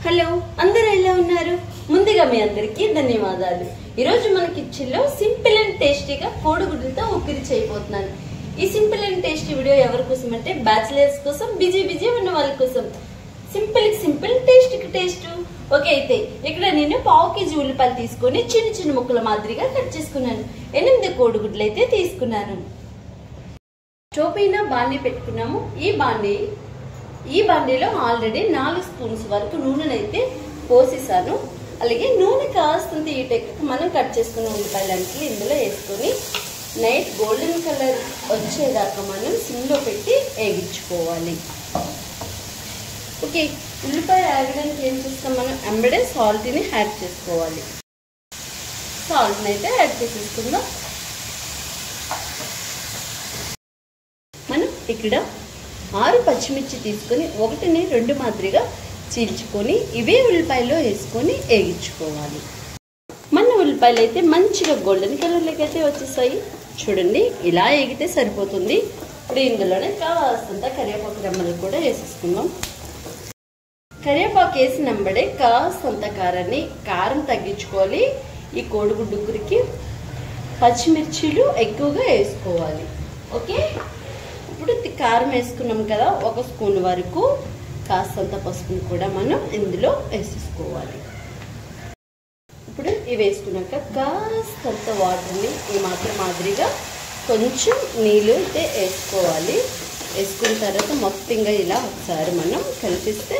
Hello అందరూ ఎలా ఉన్నారు? ముందుగా మీ అందరికీ ధన్యవాదాలు. ఈ రోజు మన కిచెన్ లో సింపుల్ అండ్ టేస్టీగా కోడిగుడ్డుతో ఉప్పిరి చేయబోతున్నాను. ఈ సింపుల్ అండ్ టేస్టీ వీడియో ఎవరి కోసం అంటే బ్యాచిలర్స్ కోసం, బిజీ ఉన్న వాళ్ళ కోసం. సింపుల్ టేస్ట్ కి టేస్ట్. ఓకే, అయితే ఇక్కడ నేను 1/2 kg ఉల్లిపాయలు తీసుకొని చిన్న ముక్కల మాదిరిగా కట్ చేసుకున్నాను. 8 కోడిగుడ్లు అయితే తీసుకున్నాను. స్టవ్ పైన బాండీ పెట్టుకున్నాము. ఈ బాండీలో ఆల్రెడీ 4 స్పూన్స్ వరకు నూనెనైతే పోసేసాను. అలాగే నూనె కాస్తంత ఈ టెక్కి మనం కట్ చేసుకున్న ఉల్లిపాయలన్నీ ఇందులో వేసుకొని నైట్ గోల్డెన్ కలర్ వచ్చేదాకా మనం సిమ్లో పెట్టి వేగించుకోవాలి. ఓకే, ఉల్లిపాయ వేగడానికి ఏం చేస్తాం, మనం ఎంబడే సాల్ట్ని యాడ్ చేసుకోవాలి. సాల్ట్ని అయితే యాడ్ చేసేసుకుందాం. మనం ఇక్కడ 6 పచ్చిమిర్చి తీసుకొని 1ని 2 మాదిరిగా చీల్చుకొని ఇవే ఉల్లిపాయలో వేసుకొని వేగించుకోవాలి. మన ఉల్లిపాయలు అయితే మంచిగా గోల్డెన్ కలర్లోకి అయితే వచ్చేసాయి. చూడండి, ఇలా వేగితే సరిపోతుంది. ఇప్పుడు ఇందులోనే కాస్తంత కరివేపాకు రెమ్మలు కూడా వేసేసుకుందాం. కరివేపాకు వేసినంబడే కాస్తంత కారం తగ్గించుకోవాలి. ఈ కోడిగుడ్డు ఉగ్గురికి పచ్చిమిర్చిలు ఎక్కువగా వేసుకోవాలి. ఓకే, ఇప్పుడు కారం వేసుకున్నాం కదా, 1 స్పూన్ వరకు కాస్తంత పసుపుని కూడా మనం ఇందులో వేసేసుకోవాలి. ఇప్పుడు ఇవి వేసుకున్నాక కాస్తంత వాటర్ని ఈ మాదిరిగా కొంచెం నీళ్ళు అయితే వేసుకోవాలి. వేసుకున్న తర్వాత మొత్తంగా ఇలా ఒకసారి మనం కలిపిస్తే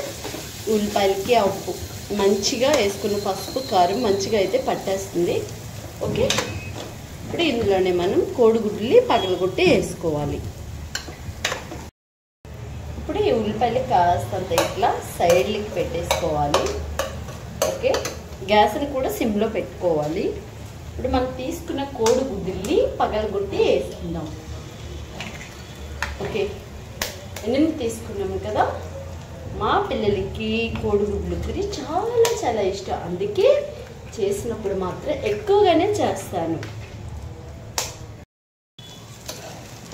ఉల్లిపాయలకి ఆ ఉప్పు మంచిగా వేసుకున్న పసుపు కారం మంచిగా అయితే పట్టేస్తుంది. ఓకే, ఇప్పుడు ఇందులోనే మనం కోడిగుడ్లు పగలగొట్టి వేసుకోవాలి. ఇప్పుడు ఈ ఉల్లిపాయలు కాస్తంత ఇట్లా సైడ్లకి పెట్టేసుకోవాలి. ఓకే, గ్యాస్ని కూడా సిమ్లో పెట్టుకోవాలి. ఇప్పుడు మనం తీసుకున్న కోడిగుడ్డుల్ని పగలగొట్టి వేసుకుందాం. ఓకే, 8 తీసుకున్నాము కదా. మా పిల్లలకి కోడిగుడ్లు కర్రీ చాలా ఇష్టం. అందుకే చేసినప్పుడు మాత్రం ఎక్కువగానే చేస్తాను.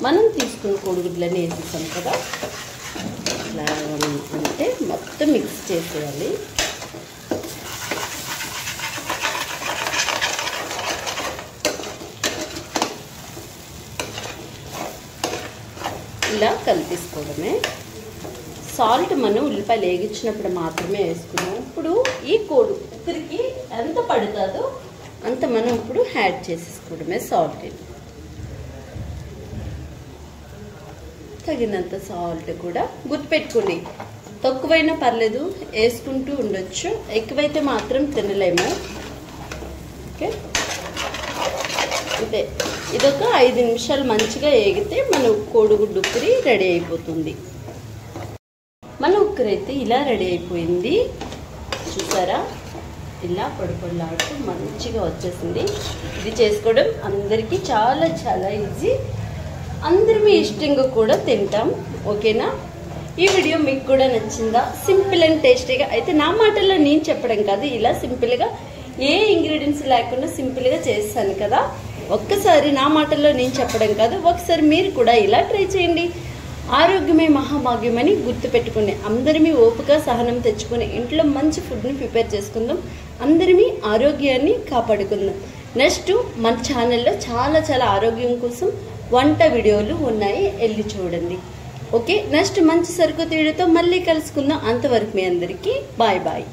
మనం తీసుకున్న కోడిగుడ్లని వేసేసాం కదా, ఇట్లా అంటే మొత్తం మిక్స్ చేసేయాలి. ఇలా కలిపేసుకోవడమే. సాల్ట్ మనం ఉల్లిపాయలు వేగించినప్పుడు మాత్రమే వేసుకున్నాం. ఇప్పుడు ఈ కోడి ఉక్కరికి ఎంత పడుతుందో అంత మనం ఇప్పుడు యాడ్ చేసేసుకోవడమే. సాల్ట్ తగినంత సాల్ట్ కూడా గుర్తుపెట్టుకోండి. తక్కువైనా పర్లేదు, వేసుకుంటూ ఉండొచ్చు. ఎక్కువైతే మాత్రం తినలేము. ఓకే, అంతే. ఇదొక 5 నిమిషాలు మంచిగా వేగితే మన కోడిగుడ్డు ఉక్కరి రెడీ అయిపోతుంది. మన ఉక్కరి అయితే ఇలా రెడీ అయిపోయింది. చూసారా, ఇలా పొడిలాడుతూ మంచిగా వచ్చేసింది. ఇది చేసుకోవడం అందరికీ చాలా ఈజీ. అందరూ ఇష్టంగా కూడా తింటాం. ఓకేనా? ఈ వీడియో మీకు కూడా నచ్చిందా? సింపుల్ అండ్ టేస్టీగా అయితే నా మాటల్లో నేను చెప్పడం కాదు, ఇలా సింపుల్గా ఏ ఇంగ్రీడియంట్స్ లేకుండా సింపుల్గా చేస్తాను కదా. ఒక్కసారి నా మాటల్లో నేను చెప్పడం కాదు, ఒకసారి మీరు కూడా ఇలా ట్రై చేయండి. ఆరోగ్యమే మహాభాగ్యమని గుర్తుపెట్టుకుని అందరిమీ ఓపిక సహనం తెచ్చుకుని ఇంట్లో మంచి ఫుడ్ని ప్రిపేర్ చేసుకుందాం. అందరిమీ ఆరోగ్యాన్ని కాపాడుకుందాం. నెక్స్ట్ మన ఛానల్లో చాలా ఆరోగ్యం కోసం వంట వీడియోలు ఉన్నాయి, వెళ్ళి చూడండి. ఓకే, నెక్స్ట్ మంచి సరుకు తీయడంతో మళ్ళీ కలుసుకుందాం. అంతవరకు మీ అందరికీ బాయ్.